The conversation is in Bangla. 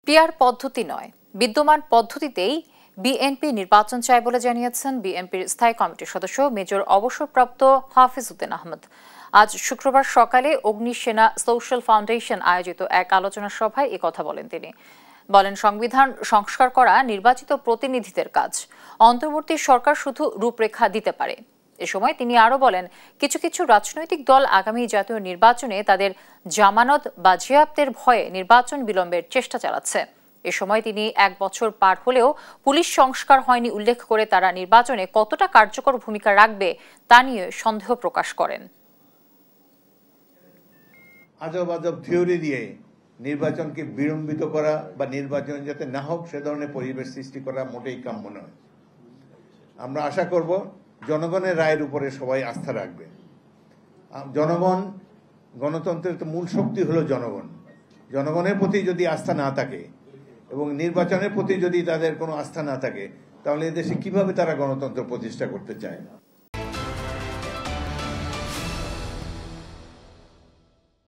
পিআর পদ্ধতি নয়, বিদ্যমান পদ্ধতিতেই বিএনপি নির্বাচন চায় বলে জানিয়েছেন বিএনপির স্থায়ী কমিটির সদস্য মেজর অবসরপ্রাপ্ত হাফিজ উদ্দিন আহমেদ। আজ শুক্রবার সকালে অগ্নিসেনা সোশ্যাল ফাউন্ডেশন আয়োজিত এক আলোচনা সভায় কথা বলেন তিনি। বলেন, সংবিধান সংস্কার করা নির্বাচিত প্রতিনিধিদের কাজ, অন্তর্বর্তী সরকার শুধু রূপরেখা দিতে পারে। এ সময় তিনি আরো বলেন, কিছু কিছু রাজনৈতিক দল আগামী জাতীয় নির্বাচনে তাদের জামানত বাজেয়াপ্তের ভয়ে নির্বাচন বিলম্বের চেষ্টা চালাচ্ছে। এ সময় তিনি 1 বছর পার হলেও পুলিশ সংস্কার হয়নি উল্লেখ করে তারা নির্বাচনে কতটা কার্যকর ভূমিকা রাখবে তা নিয়ে সন্দেহ প্রকাশ করেন। আজব আজব থিওরি দিয়ে নির্বাচনকে বিলম্বিত করা বা নির্বাচন যাতে না হোক সে ধরনের পরিবেশ সৃষ্টি করা মোটেই কাম্য নয়। আমরা আশা করব জনগণের রায়ের উপরে সবাই আস্থা রাখবে। জনগণ, গণতন্ত্রের তো মূল শক্তি হলো জনগণ। জনগণের প্রতি যদি আস্থা না থাকে এবং নির্বাচনের প্রতি যদি তাদের কোনো আস্থা না থাকে, তাহলে এদেশে কিভাবে তারা গণতন্ত্র প্রতিষ্ঠা করতে চায়?